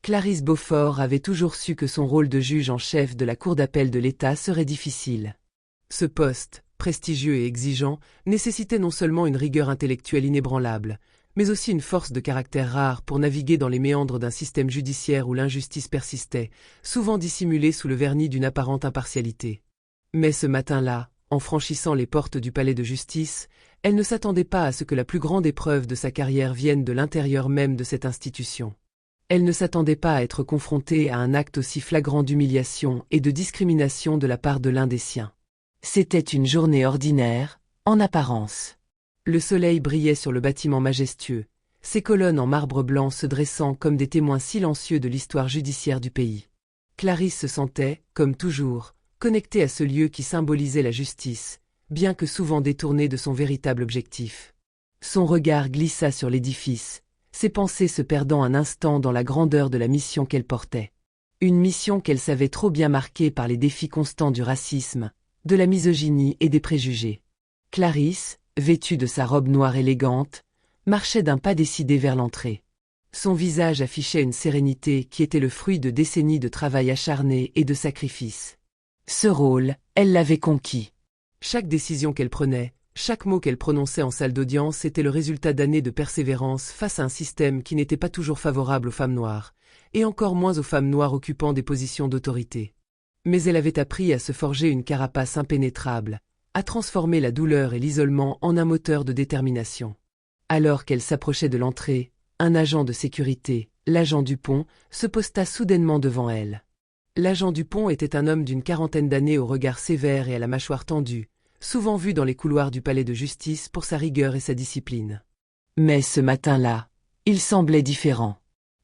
Clarisse Beaufort avait toujours su que son rôle de juge en chef de la Cour d'appel de l'État serait difficile. Ce poste, prestigieux et exigeant, nécessitait non seulement une rigueur intellectuelle inébranlable, mais aussi une force de caractère rare pour naviguer dans les méandres d'un système judiciaire où l'injustice persistait, souvent dissimulée sous le vernis d'une apparente impartialité. Mais ce matin-là, en franchissant les portes du palais de justice, elle ne s'attendait pas à ce que la plus grande épreuve de sa carrière vienne de l'intérieur même de cette institution. Elle ne s'attendait pas à être confrontée à un acte aussi flagrant d'humiliation et de discrimination de la part de l'un des siens. C'était une journée ordinaire, en apparence. Le soleil brillait sur le bâtiment majestueux, ses colonnes en marbre blanc se dressant comme des témoins silencieux de l'histoire judiciaire du pays. Clarisse se sentait, comme toujours, connectée à ce lieu qui symbolisait la justice, bien que souvent détournée de son véritable objectif. Son regard glissa sur l'édifice, ses pensées se perdant un instant dans la grandeur de la mission qu'elle portait. Une mission qu'elle savait trop bien marquée par les défis constants du racisme, de la misogynie et des préjugés. Clarisse, vêtue de sa robe noire élégante, marchait d'un pas décidé vers l'entrée. Son visage affichait une sérénité qui était le fruit de décennies de travail acharné et de sacrifice. Ce rôle, elle l'avait conquis. Chaque décision qu'elle prenait, chaque mot qu'elle prononçait en salle d'audience était le résultat d'années de persévérance face à un système qui n'était pas toujours favorable aux femmes noires, et encore moins aux femmes noires occupant des positions d'autorité. Mais elle avait appris à se forger une carapace impénétrable, à transformer la douleur et l'isolement en un moteur de détermination. Alors qu'elle s'approchait de l'entrée, un agent de sécurité, l'agent Dupont, se posta soudainement devant elle. L'agent Dupont était un homme d'une quarantaine d'années au regard sévère et à la mâchoire tendue, souvent vu dans les couloirs du palais de justice pour sa rigueur et sa discipline. Mais ce matin-là, il semblait différent.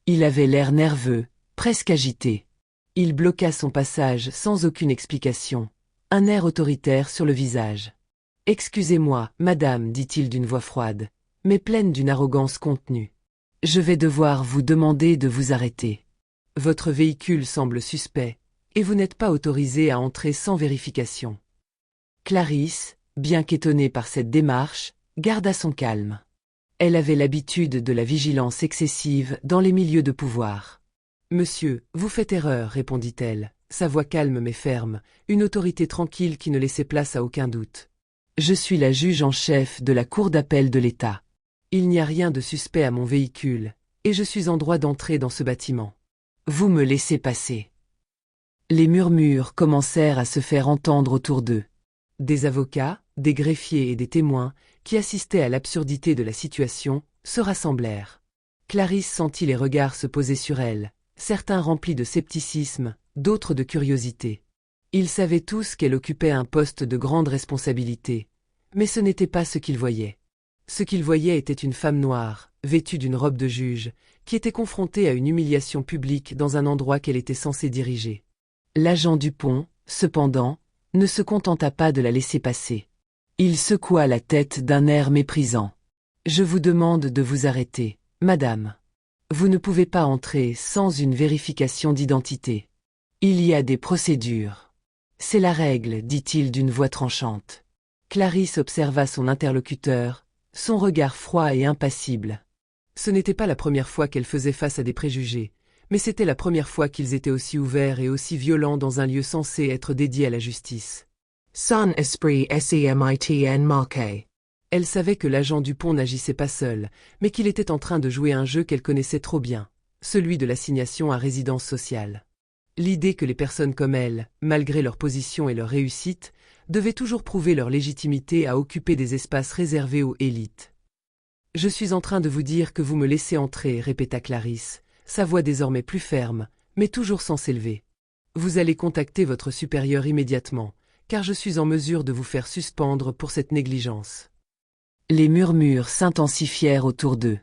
Il avait l'air nerveux, presque agité. Il bloqua son passage sans aucune explication, un air autoritaire sur le visage. « Excusez-moi, madame, dit-il d'une voix froide, mais pleine d'une arrogance contenue. Je vais devoir vous demander de vous arrêter. Votre véhicule semble suspect, et vous n'êtes pas autorisé à entrer sans vérification. » Clarisse, bien qu'étonnée par cette démarche, garda son calme. Elle avait l'habitude de la vigilance excessive dans les milieux de pouvoir. « Monsieur, vous faites erreur, répondit-elle, sa voix calme mais ferme, une autorité tranquille qui ne laissait place à aucun doute. Je suis la juge en chef de la Cour d'appel de l'État. Il n'y a rien de suspect à mon véhicule, et je suis en droit d'entrer dans ce bâtiment. Vous me laissez passer. » Les murmures commencèrent à se faire entendre autour d'eux. Des avocats, des greffiers et des témoins, qui assistaient à l'absurdité de la situation, se rassemblèrent. Clarisse sentit les regards se poser sur elle, certains remplis de scepticisme, d'autres de curiosité. Ils savaient tous qu'elle occupait un poste de grande responsabilité, mais ce n'était pas ce qu'ils voyaient. Ce qu'ils voyaient était une femme noire, vêtue d'une robe de juge, qui était confrontée à une humiliation publique dans un endroit qu'elle était censée diriger. L'agent Dupont, cependant, ne se contenta pas de la laisser passer. Il secoua la tête d'un air méprisant. « Je vous demande de vous arrêter, madame. Vous ne pouvez pas entrer sans une vérification d'identité. Il y a des procédures. C'est la règle, dit-il d'une voix tranchante. » Clarisse observa son interlocuteur, son regard froid et impassible. Ce n'était pas la première fois qu'elle faisait face à des préjugés, mais c'était la première fois qu'ils étaient aussi ouverts et aussi violents dans un lieu censé être dédié à la justice. Son esprit semitn marqué. Elle savait que l'agent Dupont n'agissait pas seul, mais qu'il était en train de jouer un jeu qu'elle connaissait trop bien, celui de l'assignation à résidence sociale. L'idée que les personnes comme elle, malgré leur position et leur réussite, devaient toujours prouver leur légitimité à occuper des espaces réservés aux élites. « Je suis en train de vous dire que vous me laissez entrer, répéta Clarisse, sa voix désormais plus ferme, mais toujours sans s'élever. Vous allez contacter votre supérieur immédiatement, car je suis en mesure de vous faire suspendre pour cette négligence. » Les murmures s'intensifièrent autour d'eux.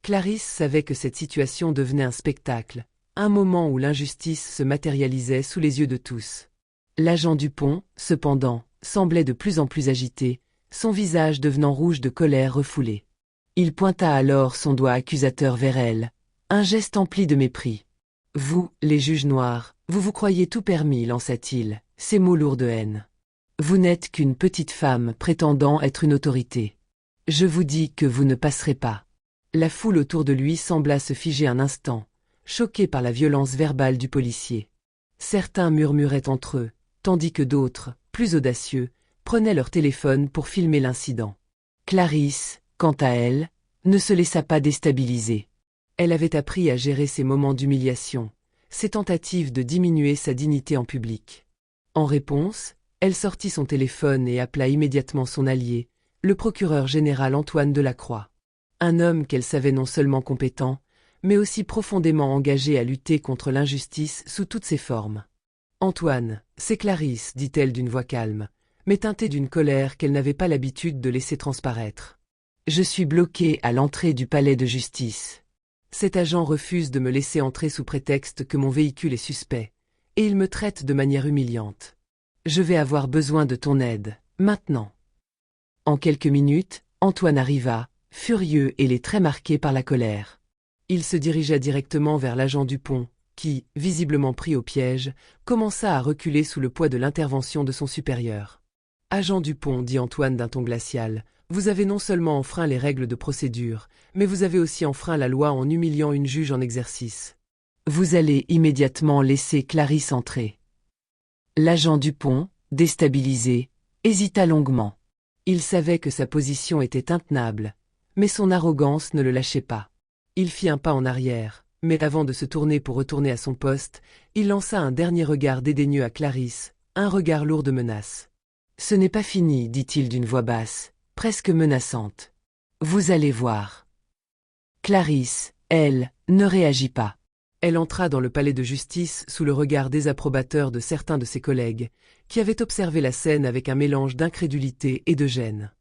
Clarisse savait que cette situation devenait un spectacle, un moment où l'injustice se matérialisait sous les yeux de tous. L'agent Dupont, cependant, semblait de plus en plus agité, son visage devenant rouge de colère refoulée. Il pointa alors son doigt accusateur vers elle, un geste empli de mépris. « Vous, les juges noirs, vous vous croyez tout permis, lança-t-il, ces mots lourds de haine. Vous n'êtes qu'une petite femme prétendant être une autorité. Je vous dis que vous ne passerez pas. » La foule autour de lui sembla se figer un instant, choqués par la violence verbale du policier. Certains murmuraient entre eux, tandis que d'autres, plus audacieux, prenaient leur téléphone pour filmer l'incident. Clarisse, quant à elle, ne se laissa pas déstabiliser. Elle avait appris à gérer ses moments d'humiliation, ses tentatives de diminuer sa dignité en public. En réponse, elle sortit son téléphone et appela immédiatement son allié, le procureur général Antoine Delacroix. Un homme qu'elle savait non seulement compétent, mais aussi profondément engagé à lutter contre l'injustice sous toutes ses formes. « Antoine, c'est Clarisse, dit-elle d'une voix calme, mais teintée d'une colère qu'elle n'avait pas l'habitude de laisser transparaître. Je suis bloquée à l'entrée du palais de justice. Cet agent refuse de me laisser entrer sous prétexte que mon véhicule est suspect, et il me traite de manière humiliante. Je vais avoir besoin de ton aide, maintenant. » En quelques minutes, Antoine arriva, furieux et les traits marqués par la colère. Il se dirigea directement vers l'agent Dupont, qui, visiblement pris au piège, commença à reculer sous le poids de l'intervention de son supérieur. « Agent Dupont, dit Antoine d'un ton glacial, vous avez non seulement enfreint les règles de procédure, mais vous avez aussi enfreint la loi en humiliant une juge en exercice. Vous allez immédiatement laisser Clarisse entrer. » L'agent Dupont, déstabilisé, hésita longuement. Il savait que sa position était intenable, mais son arrogance ne le lâchait pas. Il fit un pas en arrière, mais avant de se tourner pour retourner à son poste, il lança un dernier regard dédaigneux à Clarisse, un regard lourd de menace. « Ce n'est pas fini, dit-il d'une voix basse, presque menaçante. Vous allez voir. » Clarisse, elle, ne réagit pas. Elle entra dans le palais de justice sous le regard désapprobateur de certains de ses collègues, qui avaient observé la scène avec un mélange d'incrédulité et de gêne.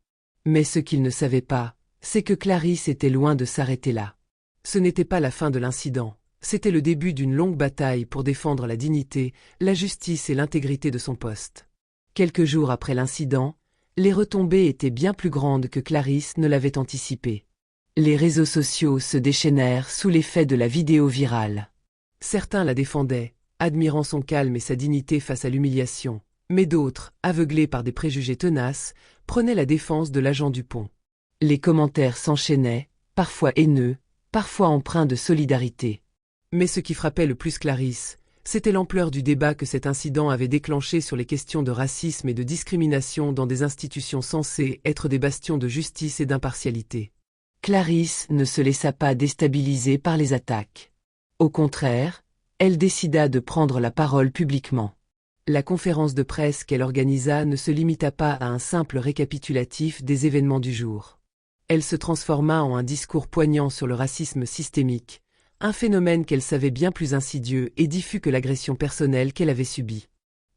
Mais ce qu'ils ne savaient pas, c'est que Clarisse était loin de s'arrêter là. Ce n'était pas la fin de l'incident, c'était le début d'une longue bataille pour défendre la dignité, la justice et l'intégrité de son poste. Quelques jours après l'incident, les retombées étaient bien plus grandes que Clarisse ne l'avait anticipé. Les réseaux sociaux se déchaînèrent sous l'effet de la vidéo virale. Certains la défendaient, admirant son calme et sa dignité face à l'humiliation, mais d'autres, aveuglés par des préjugés tenaces, prenaient la défense de l'agent Dupont. Les commentaires s'enchaînaient, parfois haineux, parfois empreints de solidarité. Mais ce qui frappait le plus Clarisse, c'était l'ampleur du débat que cet incident avait déclenché sur les questions de racisme et de discrimination dans des institutions censées être des bastions de justice et d'impartialité. Clarisse ne se laissa pas déstabiliser par les attaques. Au contraire, elle décida de prendre la parole publiquement. La conférence de presse qu'elle organisa ne se limita pas à un simple récapitulatif des événements du jour. Elle se transforma en un discours poignant sur le racisme systémique, un phénomène qu'elle savait bien plus insidieux et diffus que l'agression personnelle qu'elle avait subie.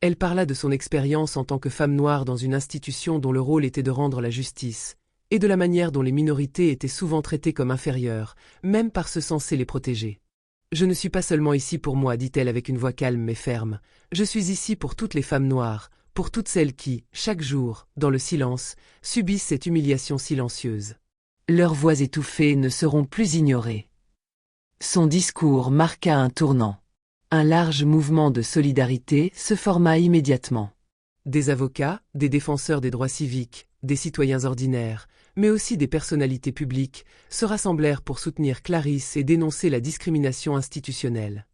Elle parla de son expérience en tant que femme noire dans une institution dont le rôle était de rendre la justice, et de la manière dont les minorités étaient souvent traitées comme inférieures, même par ceux censés les protéger. « Je ne suis pas seulement ici pour moi, dit-elle avec une voix calme mais ferme. Je suis ici pour toutes les femmes noires, pour toutes celles qui, chaque jour, dans le silence, subissent cette humiliation silencieuse. Leurs voix étouffées ne seront plus ignorées. » Son discours marqua un tournant. Un large mouvement de solidarité se forma immédiatement. Des avocats, des défenseurs des droits civiques, des citoyens ordinaires, mais aussi des personnalités publiques, se rassemblèrent pour soutenir Clarisse et dénoncer la discrimination institutionnelle.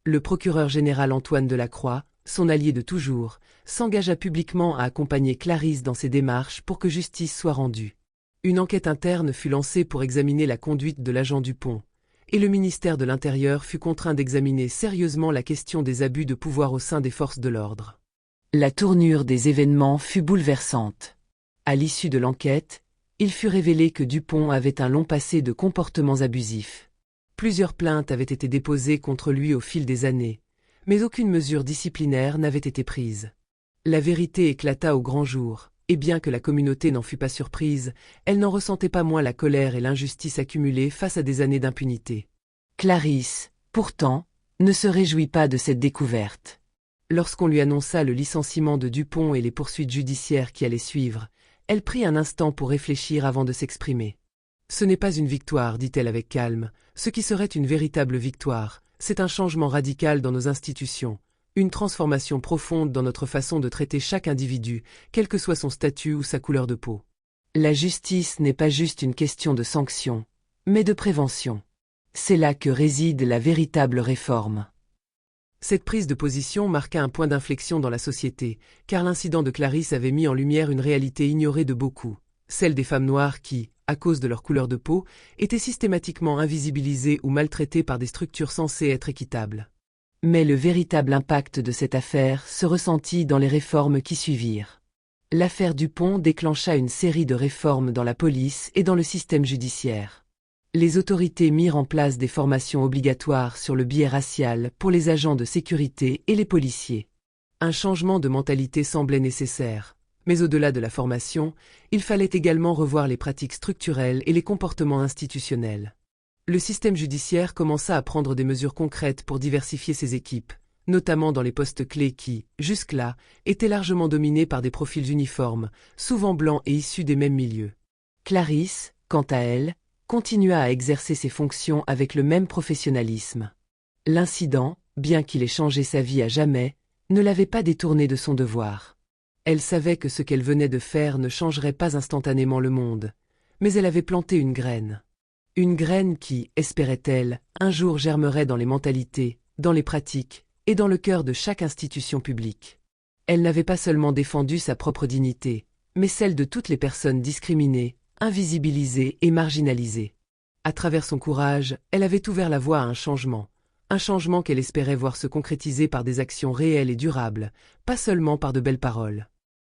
Le procureur général Antoine Delacroix, son allié de toujours, s'engagea publiquement à accompagner Clarisse dans ses démarches pour que justice soit rendue. Une enquête interne fut lancée pour examiner la conduite de l'agent Dupont, et le ministère de l'Intérieur fut contraint d'examiner sérieusement la question des abus de pouvoir au sein des forces de l'ordre. La tournure des événements fut bouleversante. À l'issue de l'enquête, il fut révélé que Dupont avait un long passé de comportements abusifs. Plusieurs plaintes avaient été déposées contre lui au fil des années, mais aucune mesure disciplinaire n'avait été prise. La vérité éclata au grand jour, et bien que la communauté n'en fût pas surprise, elle n'en ressentait pas moins la colère et l'injustice accumulées face à des années d'impunité. Clarisse, pourtant, ne se réjouit pas de cette découverte. Lorsqu'on lui annonça le licenciement de Dupont et les poursuites judiciaires qui allaient suivre, elle prit un instant pour réfléchir avant de s'exprimer. « Ce n'est pas une victoire, dit-elle avec calme, ce qui serait une véritable victoire, c'est un changement radical dans nos institutions, une transformation profonde dans notre façon de traiter chaque individu, quel que soit son statut ou sa couleur de peau. La justice n'est pas juste une question de sanction, mais de prévention. C'est là que réside la véritable réforme. Cette prise de position marqua un point d'inflexion dans la société, car l'incident de Clarisse avait mis en lumière une réalité ignorée de beaucoup, celle des femmes noires qui, à cause de leur couleur de peau, étaient systématiquement invisibilisées ou maltraitées par des structures censées être équitables. Mais le véritable impact de cette affaire se ressentit dans les réformes qui suivirent. L'affaire Dupont déclencha une série de réformes dans la police et dans le système judiciaire. Les autorités mirent en place des formations obligatoires sur le biais racial pour les agents de sécurité et les policiers. Un changement de mentalité semblait nécessaire, mais au-delà de la formation, il fallait également revoir les pratiques structurelles et les comportements institutionnels. Le système judiciaire commença à prendre des mesures concrètes pour diversifier ses équipes, notamment dans les postes clés qui, jusque-là, étaient largement dominés par des profils uniformes, souvent blancs et issus des mêmes milieux. Clarisse, quant à elle, continua à exercer ses fonctions avec le même professionnalisme. L'incident, bien qu'il ait changé sa vie à jamais, ne l'avait pas détournée de son devoir. Elle savait que ce qu'elle venait de faire ne changerait pas instantanément le monde, mais elle avait planté une graine. Une graine qui, espérait-elle, un jour germerait dans les mentalités, dans les pratiques, et dans le cœur de chaque institution publique. Elle n'avait pas seulement défendu sa propre dignité, mais celle de toutes les personnes discriminées, invisibilisées et marginalisées. À travers son courage, elle avait ouvert la voie à un changement qu'elle espérait voir se concrétiser par des actions réelles et durables, pas seulement par de belles paroles.